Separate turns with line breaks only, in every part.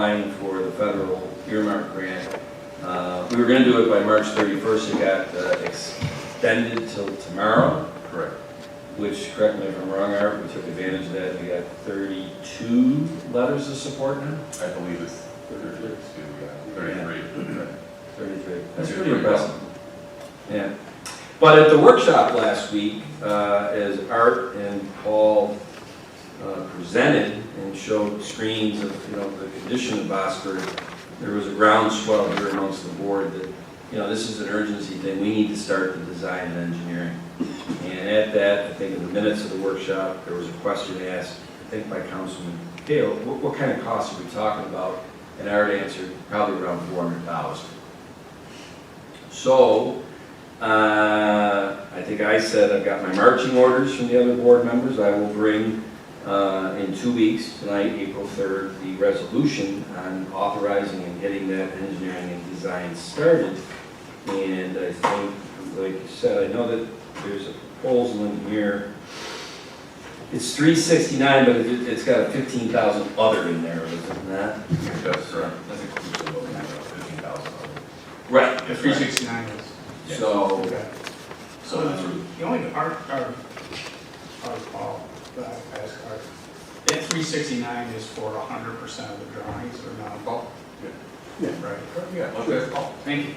applying for the federal earmark grant. We were going to do it by March 31st. It got extended till tomorrow.
Correct.
Which, correct me if I'm wrong, Art, we took advantage of that. We got 32 letters of support now?
I believe it's 33. 33.
33. That's pretty impressive. Yeah. But at the workshop last week, as Art and Paul presented and showed screens of the condition of Vosburg, there was a groundswell here amongst the board that this is an urgency thing. We need to start the design and engineering. And at that, I think in the minutes of the workshop, there was a question asked, I think by Councilman Gale, what kind of costs are we talking about? And Art answered probably around $400,000. So I think I said I've got my marching orders from the other board members. I will bring in 2 weeks, tonight, April 3rd, the resolution on authorizing and getting that engineering and design started. And I think, like you said, I know that there's a proposal in here. It's $369, but it's got a $15,000 other in there, isn't that?
It does, sir. That's inclusive of $15,000.
Right.
The 369 is.
Yeah.
So,
Okay. So the only our call that I asked Art, that 369 is for 100% of the drawings or not? Well,
Yeah.
right.
Yeah, okay.
Oh, thank you.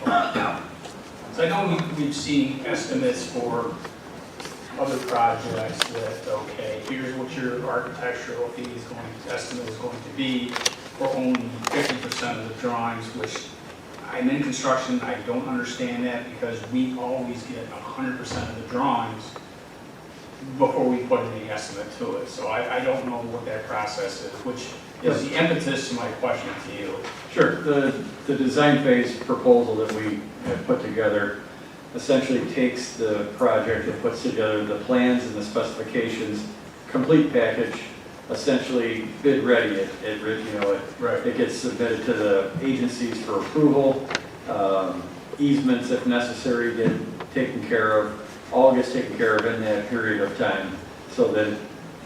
So I know we've seen estimates for other projects that, okay, here's what your architectural fee is estimate is going to be for only 50% of the drawings, which I'm in construction, I don't understand that because we always get 100% of the drawings before we put any estimate to it. So I don't know what that process is, which is the impetus to my question to you.
Sure. The design phase proposal that we have put together essentially takes the project and puts together the plans and the specifications, complete package, essentially bid ready. It gets submitted to the agencies for approval. Easements, if necessary, get taken care of. All gets taken care of in that period of time, so that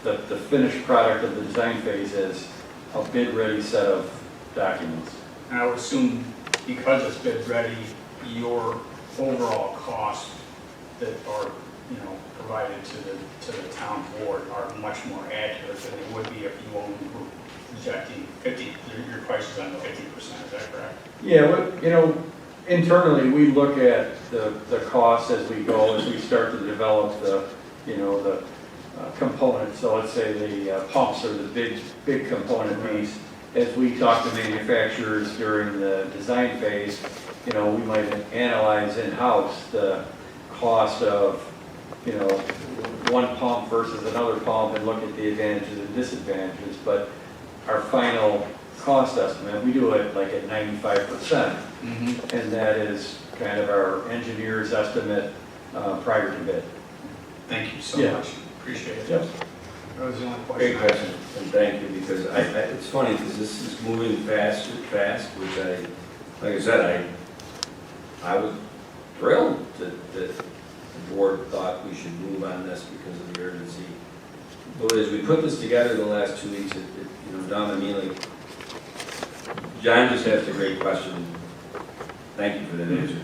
the finished product of the design phase is a bid ready set of documents.
And I would assume because it's bid ready, your overall costs that are, provided to the town board are much more accurate than they would be if you only were projecting 50, your price is on the 50%, is that correct?
Yeah, internally, we look at the costs as we go, as we start to develop the components. So let's say the pumps are the big component piece. As we talk to manufacturers during the design phase, we might analyze in-house the cost of, one pump versus another pump and look at the advantages and disadvantages. But our final cost estimate, we do it like at 95%. And that is kind of our engineer's estimate prior to bid.
Thank you so
Yeah.
much. Appreciate it.
Yep.
That was the only question.
great question, and thank you, because it's funny, because this is moving fast, which like I said, I was thrilled that the board thought we should move on this because of the urgency. But as we put this together the last 2 weeks, Don and me, like, John just asked a great question. Thank you for that answer.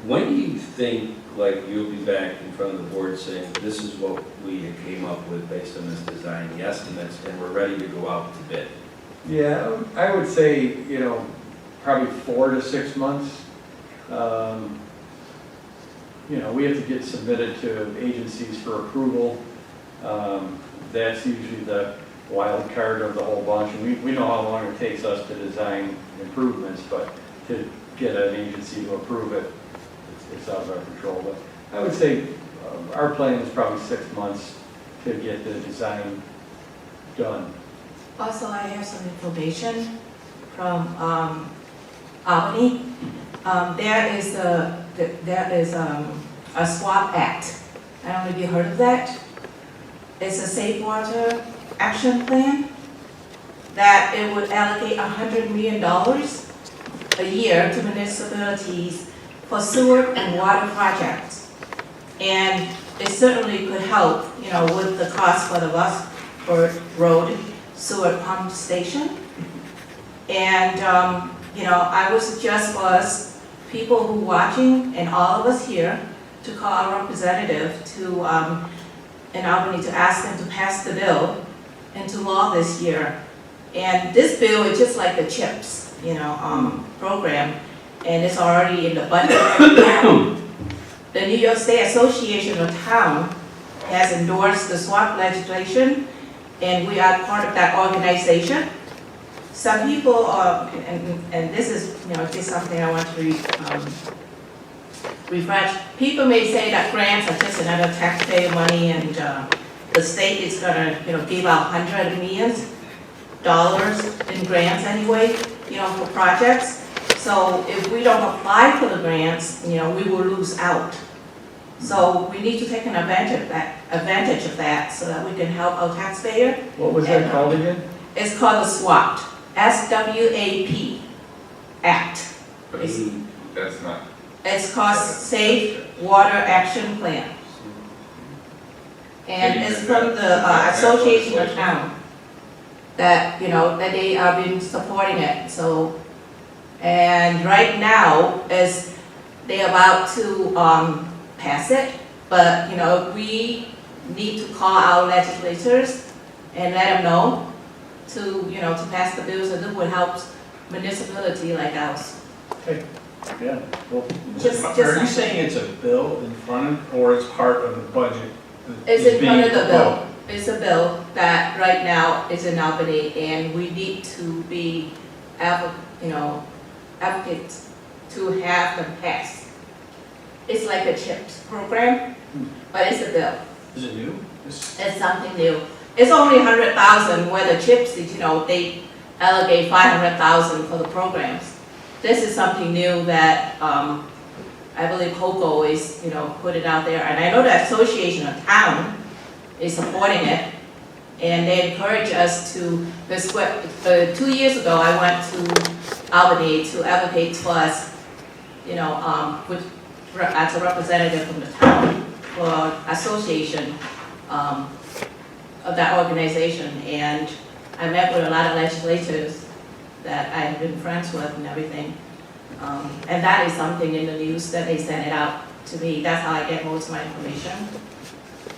When do you think, you'll be back in front of the board saying, this is what we came up with based on this design, the estimates, and we're ready to go out to bid?
Yeah, I would say, probably 4 to 6 months. We have to get submitted to agencies for approval. That's usually the wild card of the whole bunch. And we know how long it takes us to design improvements, but to get an agency to approve it, it's out of our control. But I would say our plan is probably 6 months to get the design done.
Also, I have some information from Albany. There is a SWAP Act. I don't know if you heard of that. It's a Safe Water Action Plan that it would allocate $100 million a year to municipalities for sewer and water projects. And it certainly could help, with the cost for the Vosburg Road sewer pump station. And, I would suggest for us, people who watching and all of us here, to call our representative to, in Albany to ask them to pass the bill into law this year. And this bill is just like the CHIPS, program, and it's already in the budget right now. The New York State Association of Town has endorsed the SWAT legislation, and we are part of that organization. Some people, and this is, just something I want to refresh. People may say that grants are just another taxpayer money, and the state is gonna, give out $100 million in grants anyway, for projects. So if we don't apply for the grants, we will lose out. So we need to take an advantage of that, so that we can help our taxpayer.
What was that called again?
It's called the SWAP, SWAP Act.
But that's not,
It's called Safe Water Action Plan. And it's from the Association of Town that, that they have been supporting it, so. And right now, is they're about to pass it, but, we need to call our legislators and let them know to pass the bills, and it would help municipality like ours.
Yeah, well,
Are you saying it's a bill in front of, or it's part of the budget?
It's in front of the
being
bill. It's a bill that right now is in Albany, and we need to be, advocates to have them passed. It's like a CHIPS program, but it's a bill.
Is it new?
It's something new. It's only 100,000, where the CHIPS is, they allocate 500,000 for the programs. This is something new that, I believe HOCO is, put it out there, and I know the Association of Town is supporting it, and they encourage us to, 2 years ago, I went to Albany to advocate for us, as a representative from the town for association of that organization, and I met with a lot of legislators that I have been friends with and everything. And that is something in the news that they sent it out to me. That's how I get most of my information.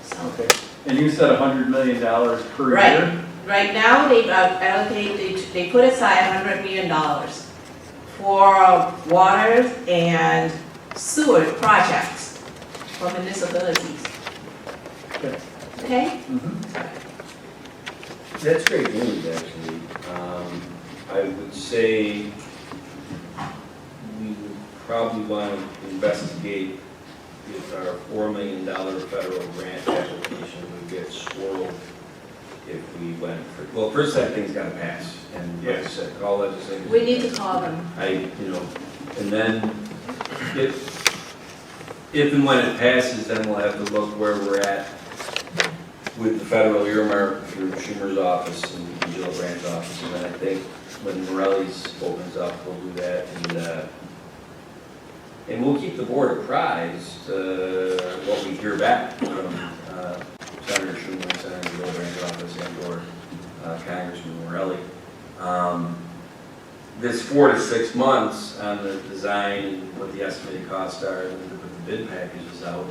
So.
okay. And you said $100 million per
Right.
year?
Right now, they they put aside $100 million for water and sewer projects for municipalities.
Okay.
Okay?
That's great news, actually. I would say we would probably want to investigate if our $4 million federal grant application would get swirled if we went for, well, first that thing's got to pass. And like I said, call legislators.
We need to call them.
And then if and when it passes, then we'll have to look where we're at with the federal earmark through Schumer's office and Jill Brandt's office. And then I think when Morelli's opens up, we'll do that. And we'll keep the board apprised what we hear back from Senator Schumer, Senator Jill Brandt's office, and/or Congressman Morelli. This 4 to 6 months on the design and what the estimated costs are, and to put the bid packages out.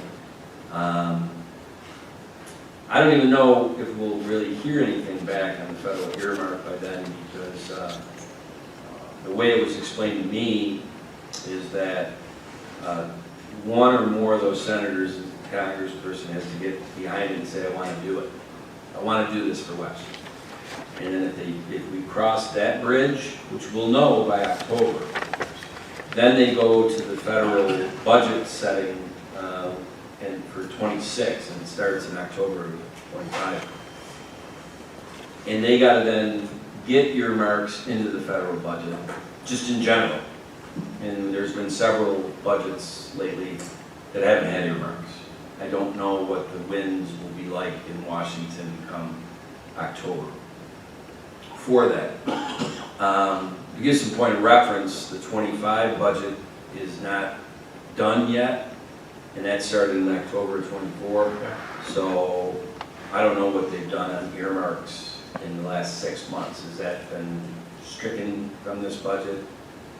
I don't even know if we'll really hear anything back on the federal earmark by then, because the way it was explained to me is that one or more of those senators and congressperson has to get behind it and say, I want to do it. I want to do this for Webster. And then if we cross that bridge, which we'll know by October, then they go to the federal budget setting and for 26, and it starts in October of 25. And they got to then get earmarks into the federal budget, just in general. And there's been several budgets lately that haven't had earmarks. I don't know what the winds will be like in Washington come October for that. To give some point of reference, the 25 budget is not done yet, and that started in October 24. So I don't know what they've done on earmarks in the last 6 months. Has that been stricken from this budget.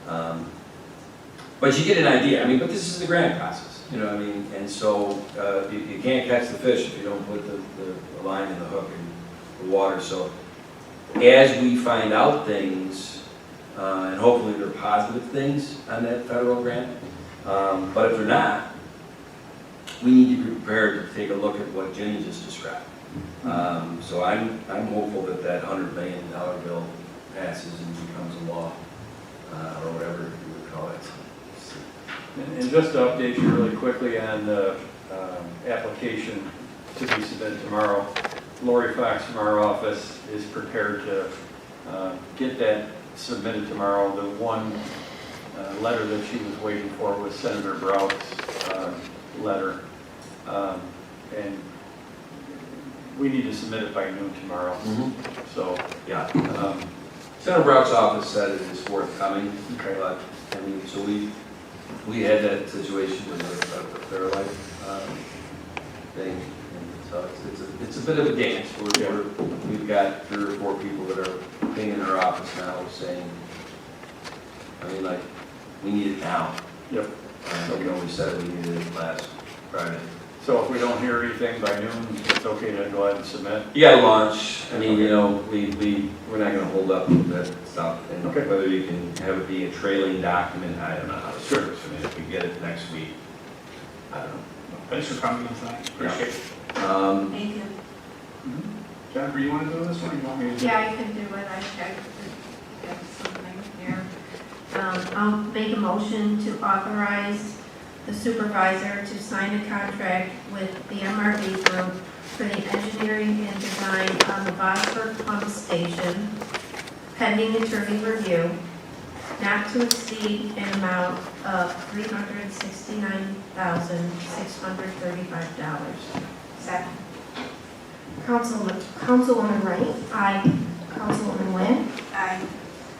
But you get an idea, I mean, but this is the grant process, you know what I mean? And so, you can't catch the fish if you don't put the line in the hook in the water. So as we find out things, and hopefully they're positive things on that federal grant, but if they're not, we need to be prepared to take a look at what Jenny just described. So I'm hopeful that that $100 million bill passes and becomes a law, or whatever you would call it.
And just to update you really quickly on the application to be submitted tomorrow, Lori Fox from our office is prepared to get that submitted tomorrow. The one letter that she was waiting for was Senator Brought's letter. And we need to submit it by noon tomorrow. So,
Yeah. Senator Brock's office said it is forthcoming,
Okay.
but, I mean, so we had that situation with the Fairlight thing, and so it's a bit of a dance. We've got 3 or 4 people that are pinging our office now saying, I mean, like, we need it now.
yep.
We said we needed it last Friday.
So if we don't hear anything by noon, it's okay to go ahead and submit?
You gotta launch, I mean, you know, we're not gonna hold up that stuff. And
Okay.
whether you can have it be a trailing document, I don't know how to service it. I mean, if we get it next week, I don't know.
Thanks for coming tonight, appreciate it.
Thank you.
Jennifer, you want to do this one, or you want me to do it?
Yeah, I can do it, I have something here. I'll make a motion to authorize the supervisor to sign a contract with the MRV Group for the engineering and design on the Vosburg pump station, pending attorney review, not to exceed an amount of $369,635.
Second.
Councilwoman Wright. Aye. Councilwoman Wynn.
Aye.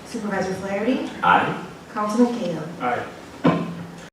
Supervisor Flaherty.
Aye.
Councilman Cahill.
Aye.